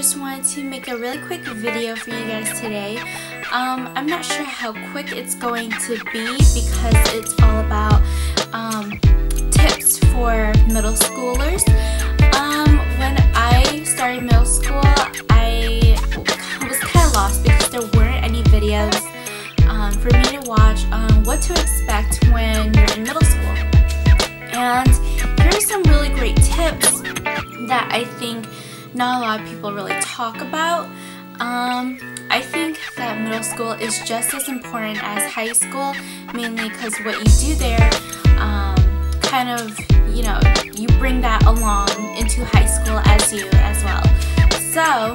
just wanted to make a really quick video for you guys today. I'm not sure how quick it's going to be because it's all about tips for middle schoolers. When I started middle school, I was kind of lost because there weren't any videos for me to watch on what to expect when you're in middle school. And here are some really great tips that I think not a lot of people really talk about. I think that middle school is just as important as high school, mainly because what you do there kind of, you know, you bring that along into high school as well. So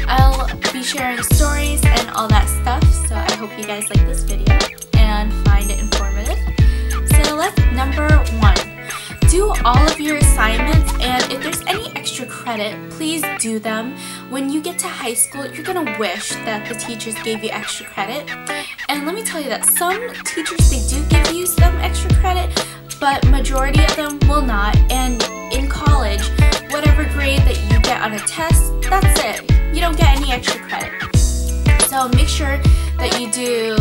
I'll be sharing stories and all that stuff, so I hope you guys like this video and find it informative. So let's number 1. Do all of your assignments, and if there's any extra credit, please do them. When you get to high school, you're gonna wish that the teachers gave you extra credit. And let me tell you that some teachers, they do give you some extra credit, but majority of them will not. And in college, whatever grade that you get on a test, that's it. You don't get any extra credit. So make sure that you do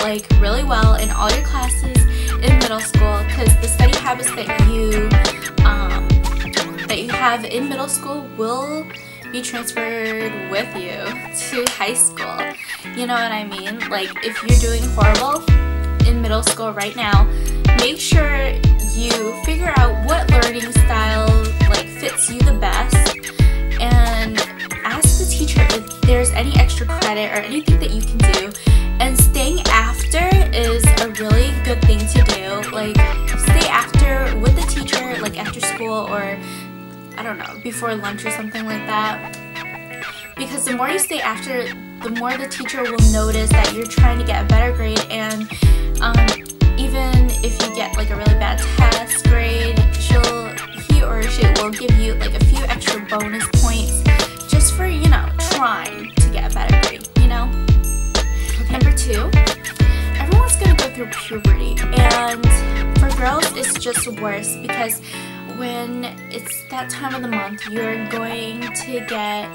like really well in all your classes in middle school, because the study habits that you have in middle school will be transferred with you to high school. You know what I mean? Like, if you're doing horrible in middle school right now, make sure you figure out what learning style like fits you the best, and ask the teacher if there's any extra credit or anything that you can do. And staying after is a really good thing to do. Like, stay after with the teacher, like after school, or I don't know, before lunch or something like that. Because the more you stay after, the more the teacher will notice that you're trying to get a better grade. And even if you get like a really bad test grade, he or she will give you like a few extra bonus points just for, you know, trying to get a better grade, you know? Number 2, everyone's gonna go through puberty, and for girls it's just worse because when it's that time of the month, you're going to get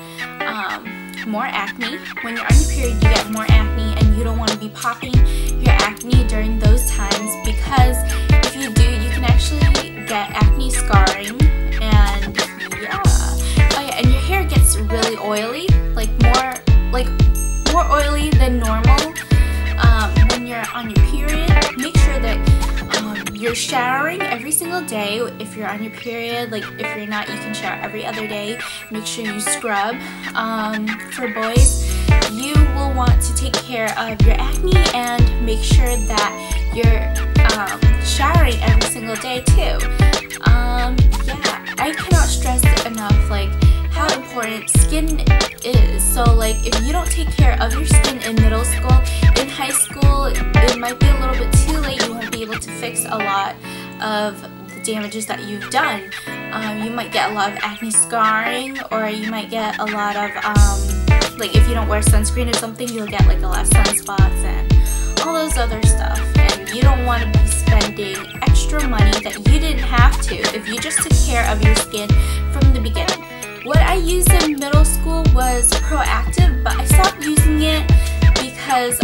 more acne. When you're on your period, you get more acne, and you don't want to be popping your acne during those times, because if you do, you can actually get acne scarring. And yeah, oh yeah, and your hair gets really oily, like more oily than normal when you're on your period. Make sure that you're showering every single day if you're on your period. Like, if you're not, you can shower every other day. Make sure you scrub. For boys, you will want to take care of your acne and make sure that you're showering every single day too. Yeah, I cannot stress it enough, like, how important skin is. So like, if you don't take care of your skin in middle school, in high school it might be a little bit too late. You won't be able to fix a lot of the damages that you've done. You might get a lot of acne scarring, or you might get a lot of like, if you don't wear sunscreen or something, you'll get like a lot of sunspots and all those other stuff. And you don't want to be spending extra money that you didn't have to if you just took care of your skin from the beginning. What I used in middle school was Proactive, but I stopped using it because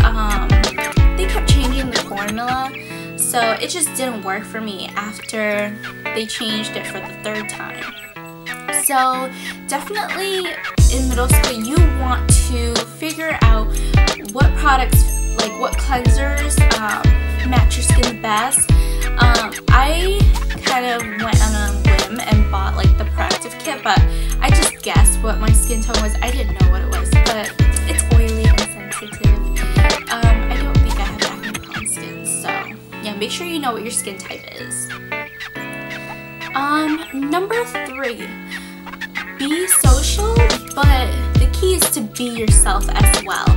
they kept changing the formula, so it just didn't work for me after they changed it for the 3rd time. So definitely in middle school, you want to figure out what products, like what cleansers match your skin the best. I kind of went on a whim and bought like the Proactive kit, but I just guessed what my skin tone was. I didn't know what it was, but it's oily and sensitive. I don't think I have acne-prone skin, so yeah, make sure you know what your skin type is. Number 3, be social, but the key is to be yourself as well.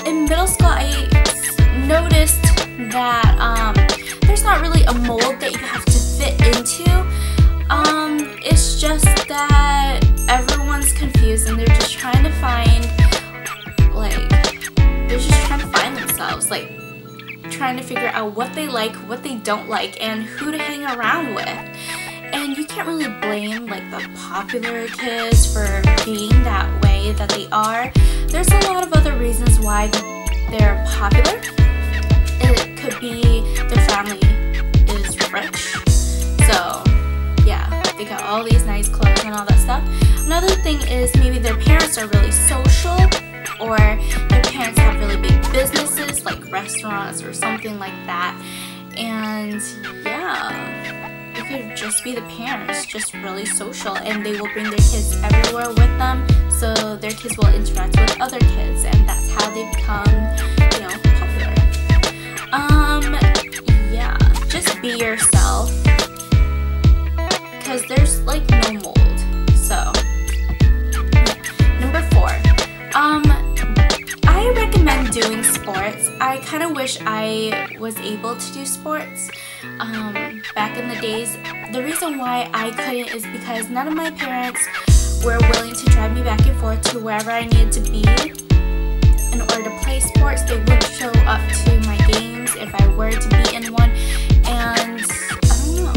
In middle school, I noticed that there's not really a mold that you have to fit into. It's just that everyone's confused and they're just trying to find, like, they're just trying to find themselves, like, trying to figure out what they like, what they don't like, and who to hang around with. And you can't really blame like the popular kids for being that way that they are. There's a lot of other reasons why they're popular. It could be their family is rich, so yeah, they got all these nice clothes and all that stuff. Another thing is maybe their parents are really social, or their parents have really big businesses like restaurants or something like that. And yeah, it could just be the parents just really social, and they will bring their kids everywhere with them, so their kids will interact with other kids, and that's how they become, you know, popular. Yeah, just be yourself, because there's like no mold. So yeah. Number 4, I recommend doing sports. I kind of wish I was able to do sports back in the days. The reason why I couldn't is because none of my parents were willing to drive me back and forth to wherever I needed to be in order to play sports. They wouldn't show up to my games if I were to be in one, and I don't know,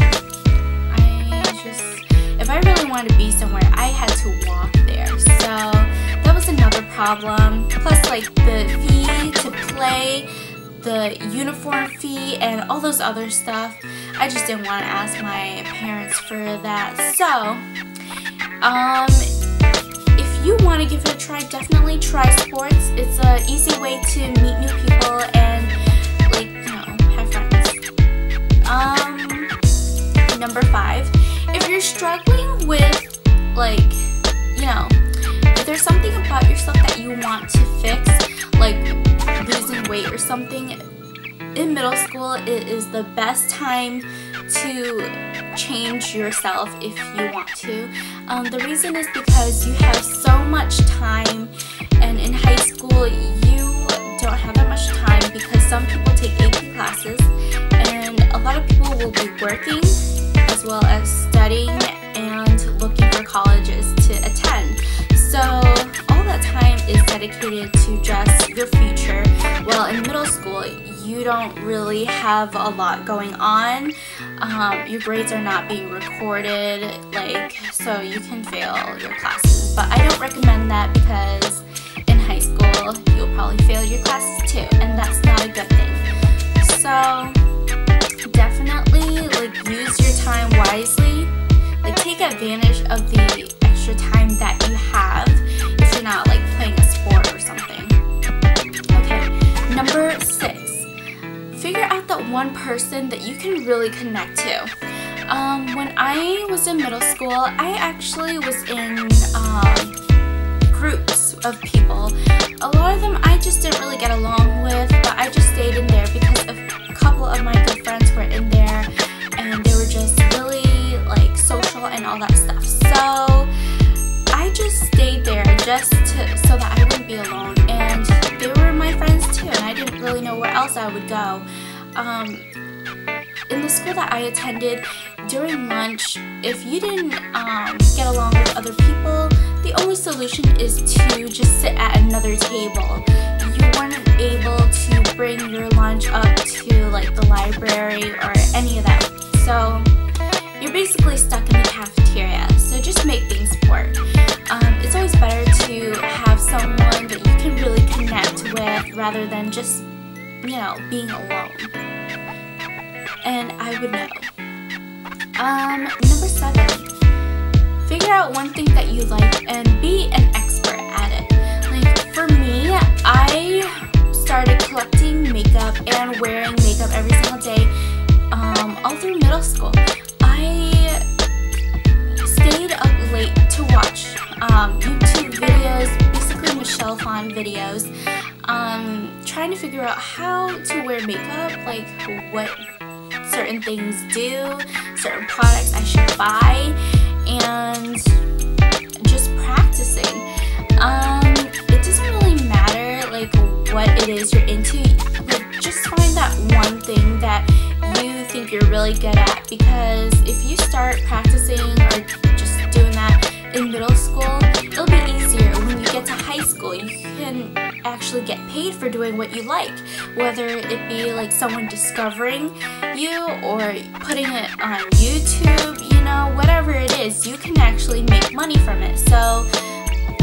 if I really wanted to be somewhere, I had to walk there, so that was another problem. Plus like the fee to play, the uniform fee, and all those other stuff. I just didn't want to ask my parents for that. So if you want to give it a try, definitely try sports. It's an easy way to meet new people and like, you know, have friends. Number 5, if you're struggling with like, you know, if there's something about yourself that you want to fix, like losing weight or something, in middle school it is the best time to change yourself if you want to. The reason is because you have so much time, and in high school you don't have that much time because some people take AP classes, and a lot of people will be working as well as studying and looking for colleges to attend. So all that time is dedicated to just your future. Well, in middle school, you don't really have a lot going on. Your grades are not being recorded, like, so you can fail your classes. But I don't recommend that because in high school, you'll probably fail your classes too, and that's not a good thing. So definitely, like, use your time wisely. Like, take advantage of the extra time that you have if you're not like playing a sport or something. Okay, number 6, figure out that one person that you can really connect to. When I was in middle school, I actually was in groups of people. A lot of them I just didn't really get along with, but I just stayed in there because a couple of my good friends were in there, and they were just really like social and all that stuff. So I just stayed there just so that I wouldn't be alone, and they were my friends too, and I didn't really know where else I would go. In the school that I attended, during lunch, if you didn't get along with other people, the only solution is to just sit at another table. You weren't able to bring your lunch up to like the library or any of that. So you're basically stuck in the cafeteria. So just make things work. It's always better to have someone that you can really connect with rather than just, you know, being alone. And I would know. Number 7, figure out one thing that you like and be an expert at it. Like for me, I started collecting makeup and wearing makeup every single day all through middle school. I stayed up late to watch YouTube videos, basically Michelle Phan videos, trying to figure out how to wear makeup, like what certain things do, certain products I should buy, and just practicing. It doesn't really matter like what it is you're into, like just find that one thing that you think you're really good at, because if you start practicing or just doing that in middle school, it'll be easier when you get to high school. You can actually get paid for doing what you like, whether it be like someone discovering you or putting it on YouTube, you know, because you can actually make money from it. So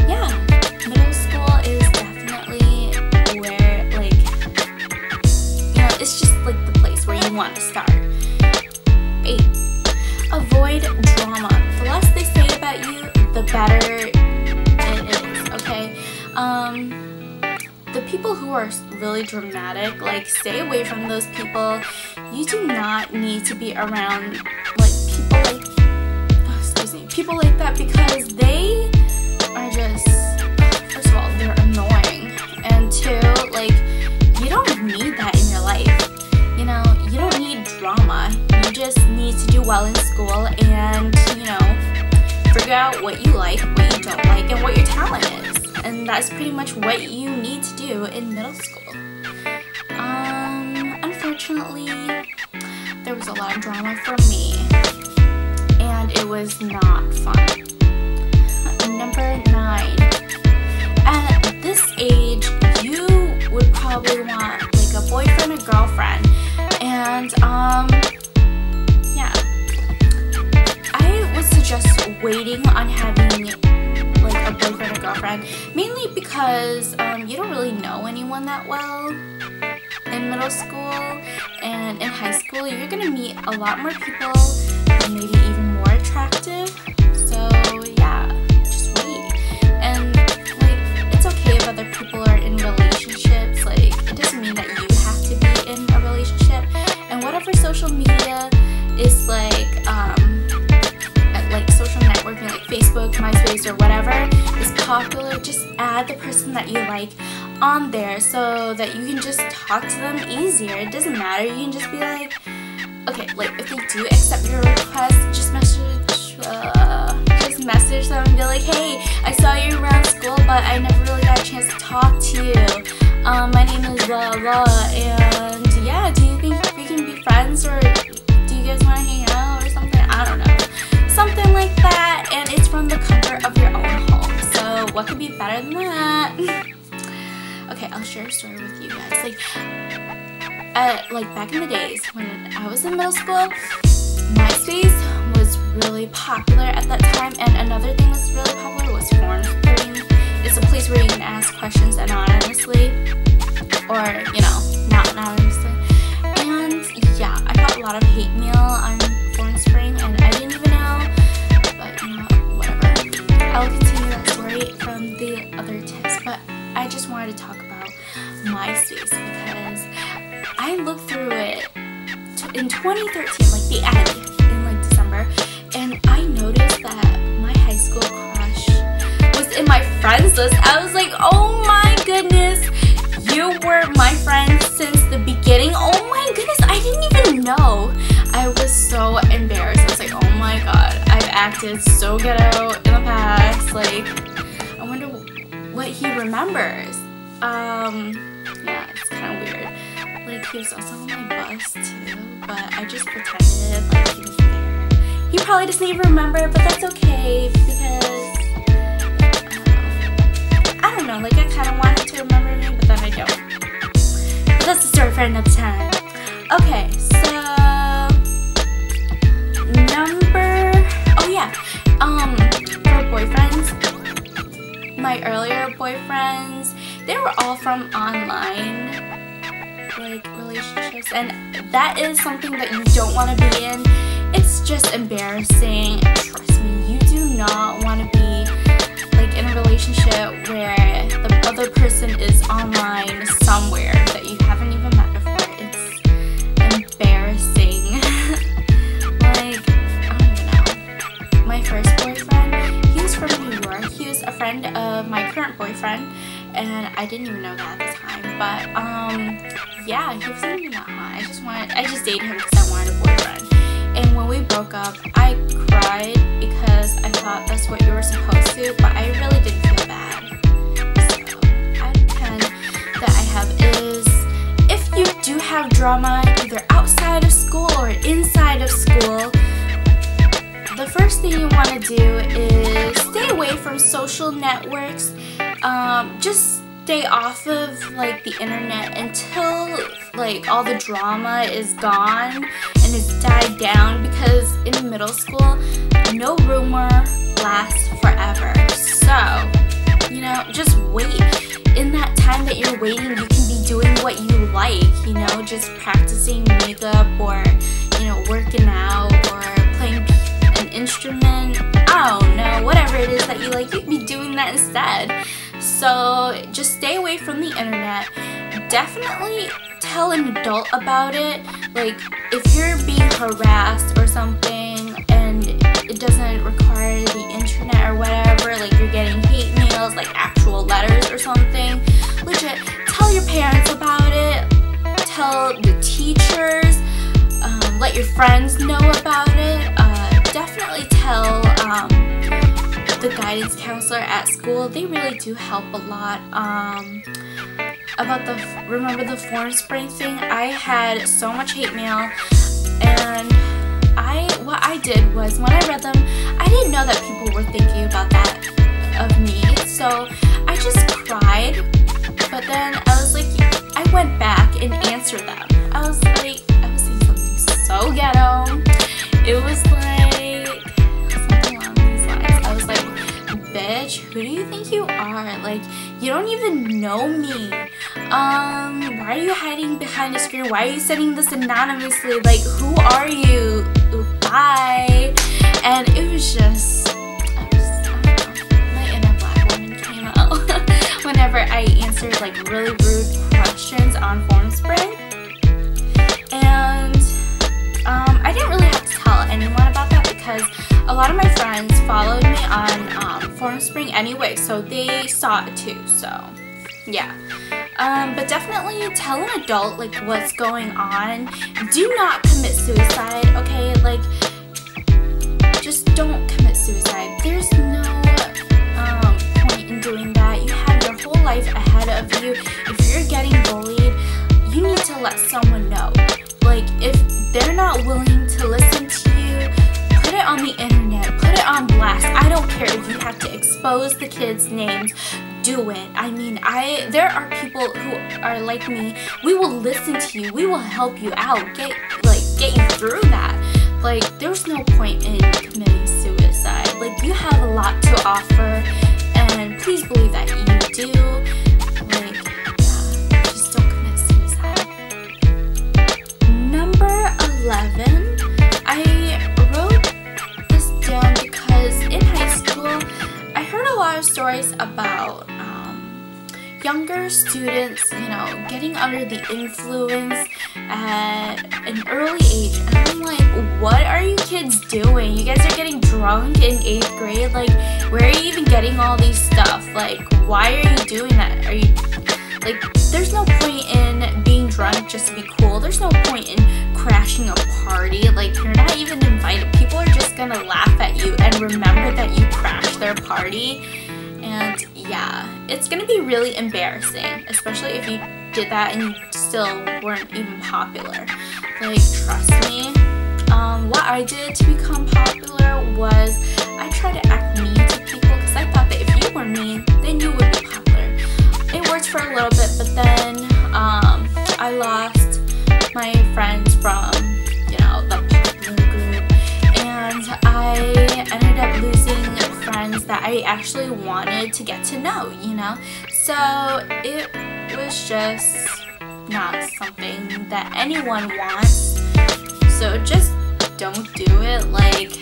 yeah, middle school is definitely where, like, you know, it's just like the place where you want to start. 8. Avoid drama. The less they say about you, the better it is, okay? The people who are really dramatic, like, stay away from those people. You do not need to be around, like, people like that, because they are just, first of all, they're annoying, and 2, like, you don't need that in your life. You know, you don't need drama. You just need to do well in school and, you know, figure out what you like, what you don't like, and what your talent is. And that's pretty much what you need to do in middle school. Unfortunately, there was a lot of drama for me, and it was not fun. Number 9. At this age, you would probably want, like, a boyfriend or girlfriend, and yeah, I would suggest waiting on having, like, a boyfriend or girlfriend, mainly because you don't really know anyone that well in middle school, and in high school you're gonna meet a lot more people, maybe even more attractive. So yeah, just wait. And, like, it's okay if other people are in relationships. Like, it doesn't mean that you have to be in a relationship. And whatever social media is, like social networking, like Facebook, MySpace, or whatever is popular, just add the person that you like on there so that you can just talk to them easier. It doesn't matter. You can just be like, okay, like, if they do accept your request, just message them and be like, hey, I saw you around school, but I never really got a chance to talk to you. My name is blah blah, and yeah, do you think we can be friends, or do you guys want to hang out or something? I don't know. Something like that, and it's from the comfort of your own home. So what could be better than that? Okay, I'll share a story with you guys. Like back in the days when I was in middle school, MySpace was really popular at that time, and another thing that's really popular was forum screen. It's a place where you can ask questions anonymously, or, you know, not anonymously. And yeah, I got a lot of hate mail on forum screen, and I didn't even know, but, you know, whatever. I'll continue that story from the other tips, but I just wanted to talk about MySpace because I looked through it in 2013, like the end, in like December, and I noticed that my high school crush was in my friends list. I was like, oh my goodness, you were my friend since the beginning. Oh my goodness, I didn't even know. I was so embarrassed. I was like, oh my god, I've acted so ghetto in the past. Like, I wonder what he remembers. Yeah, it's kind of weird. Like, he was also on my bus too, but I just pretended like he was there. He probably doesn't even remember, but that's okay because I don't know. Like, I kind of want him to remember me, but then I don't. But that's the story for another time. Okay, so for boyfriends, my earlier boyfriends, they were all from online, like, relationships, and that is something that you don't want to be in. It's just embarrassing. Trust me, you do not want to be, like, in a relationship where the other person is online somewhere that you haven't even met before. It's embarrassing. Like, I don't even know. My first boyfriend, he was from New York. He was a friend of my current boyfriend, and I didn't even know that at the time. But yeah, he wasn't even that hot. I just dated him because I wanted a boyfriend. And when we broke up, I cried because I thought that's what you were supposed to, but I really didn't feel bad. So, out of 10 that I have is, if you do have drama either outside of school or inside of school, the first thing you want to do is stay away from social networks. Just stay off of, like, the internet until, like, all the drama is gone and it's died down, because in middle school no rumor lasts forever. So, you know, just wait. In that time that you're waiting, you can be doing what you like, you know, just practicing makeup or, you know, working out or playing an instrument. I don't know, whatever it is that you like, you can be doing that instead. So just stay away from the internet. Definitely tell an adult about it. Like, if you're being harassed or something and it doesn't require the internet or whatever, like you're getting hate mails, like actual letters or something, legit, tell your parents about it, tell the teachers, let your friends know about it, definitely tell the guidance counselor at school. They really do help a lot. About remember the form spring thing? I had so much hate mail, and what I did was, when I read them, I didn't know that people were thinking about that of me, so I just cried. But then I was like, I went back and answered them. I was saying something so ghetto. It was like something along these lines. I was like, bitch, who do you think you are? Like, you don't even know me. Why are you hiding behind a screen? Why are you sending this anonymously? Like, who are you? Bye. And it was just, I don't know, my inner black woman came out whenever I answered like really rude questions on Formspring. And I didn't really have to tell anyone about that because a lot of my friends followed me on Formspring anyway, so they saw it too, so yeah. But definitely tell an adult like what's going on. Do not commit suicide, okay? Like, just don't commit suicide. There's no point in doing that. You have your whole life ahead of you. If you're getting bullied, you need to let someone know. Like, if they're not willing to listen to you, put it on the internet, put it on blast. I don't care if you have to expose the kids' names. Do it. I mean, there are people who are like me. We will listen to you. We will help you out. Get you through that. Like, there's no point in committing suicide. Like, you have a lot to offer, and please believe that you do. Like, yeah, just don't commit suicide. Number 11. I wrote this down because in high school, I heard a lot of stories about younger students, you know, getting under the influence at an early age. And I'm like, what are you kids doing? You guys are getting drunk in 8th grade? Like, where are you even getting all these stuff? Like, why are you doing that? Are you, like, there's no point in being drunk just to be cool. There's no point in crashing a party. Like, you're not even invited. People are just gonna laugh at you and remember that you crashed their party. And yeah, it's gonna be really embarrassing, especially if you did that and you still weren't even popular. Like, trust me. What I did to become popular was I tried to act mean to people because I thought that if you were mean, then you would be popular. It worked for a little bit, but then I lost my friends from, you know, the popular group, and I ended up losing friends that I actually wanted to get to know, you know? So it was just not something that anyone wants. So just don't do it. Like,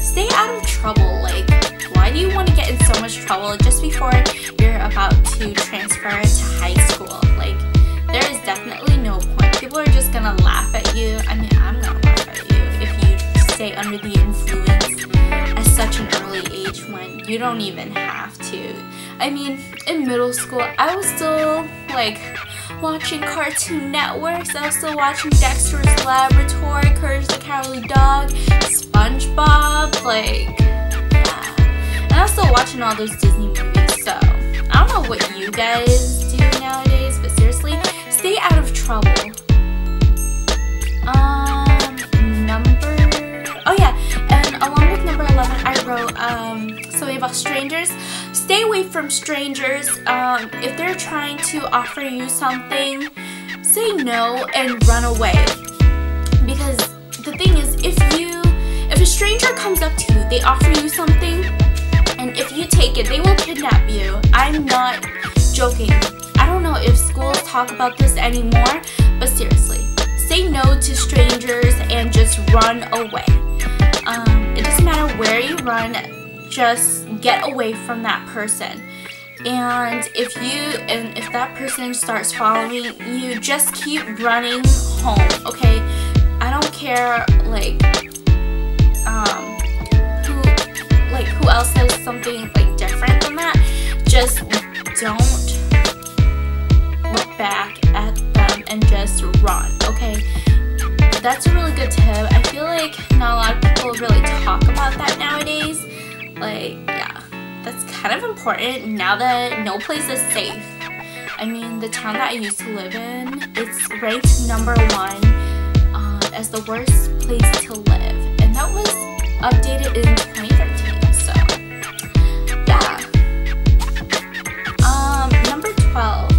stay out of trouble. Like, why do you want to get in so much trouble just before you're about to transfer to high school? Like, there is definitely no point. People are just gonna laugh at you. I mean, I'm gonna laugh at you if you stay under the influence at such an early age when you don't even have to. I mean, in middle school, I was still like watching Cartoon Networks. I was still watching Dexter's Laboratory, Courage the Cowardly Dog, SpongeBob, like, yeah. And I was still watching all those Disney movies, so I don't know what you guys do nowadays, but seriously, stay out of trouble. Oh yeah, and along with number 11, I wrote something about strangers. Stay away from strangers. If they're trying to offer you something, say no and run away. Because the thing is, if a stranger comes up to you, they offer you something, and if you take it, they will kidnap you. I'm not joking. I don't know if schools talk about this anymore, but seriously, say no to strangers and just run away. It doesn't matter where you run, just get away from that person. And if that person starts following you, just keep running home, okay? I don't care who else says something different than that. Just don't look back at them and just run, okay? That's a really good tip. I feel like not a lot of people really talk about that nowadays. Yeah, that's kind of important now that no place is safe. I mean, the town that I used to live in, it's ranked #1 as the worst place to live, and that was updated in 2013. So yeah. Number 12.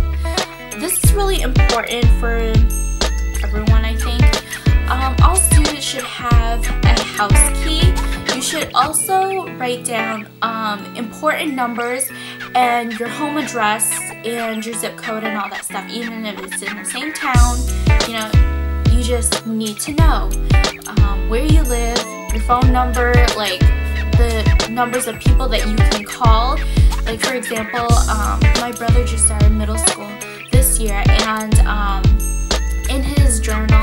This is really important for everyone, I think. All students should have a house key. You should also write down important numbers and your home address and your zip code and all that stuff, even if it's in the same town. You know, you just need to know where you live, your phone number, the numbers of people that you can call. For example, my brother just started middle school this year, and in his journal,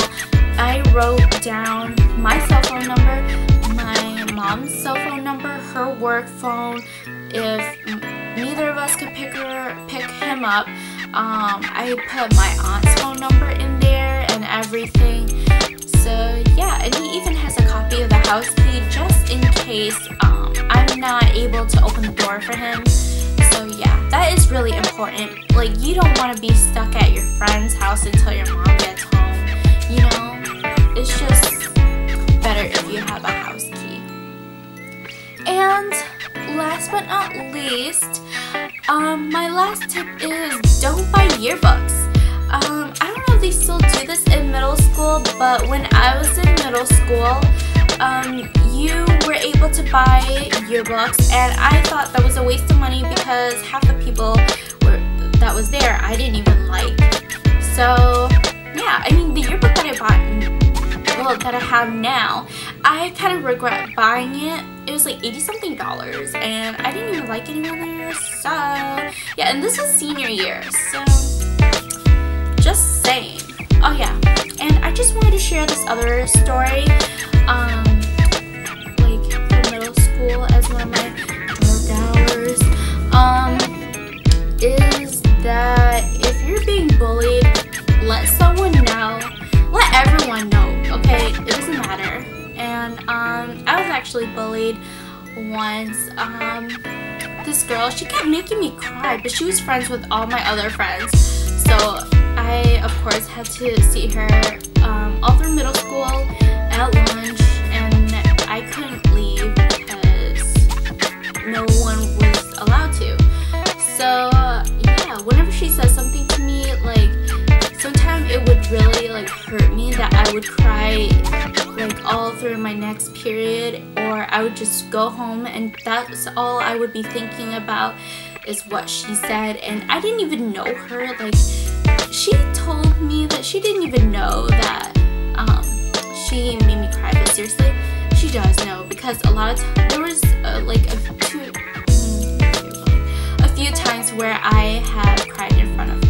I wrote down my cell phone number, my mom's cell phone number, her work phone. If neither of us could pick him up, I put my aunt's phone number in there and everything. So yeah, and he even has a copy of the house key just in case I'm not able to open the door for him. So yeah, that is really important. You don't want to be stuck at your friend's house until your mom gets home. You know, it's just better if you have a house key. And last but not least, my last tip is don't buy yearbooks. I don't know if they still do this in middle school, but when I was in middle school, you were able to buy yearbooks, and I thought that was a waste of money because half the people that was there I didn't even like. So yeah, I mean, the yearbook that I bought, that I have now, I kind of regret buying it. It was $80-something, and I didn't even like anyone there. So yeah, and this was senior year, so just saying. Oh yeah, and I just wanted to share this other story, for middle school as one of my dark hours, is that if you're being bullied, let someone know. Let everyone know, okay? It doesn't matter. And I was actually bullied once. This girl, she kept making me cry, but she was friends with all my other friends. So I, of course, had to see her all through middle school at lunch, and I couldn't leave because no one was allowed to. So yeah, whenever she says something to me, sometimes it would really hurt me that I would cry all through my next period, or I would just go home and that's all I would be thinking about is what she said. And I didn't even know her. She told me that she didn't even know that she made me cry, but seriously, she does know, because a lot of times there was a few times where I have cried in front of her.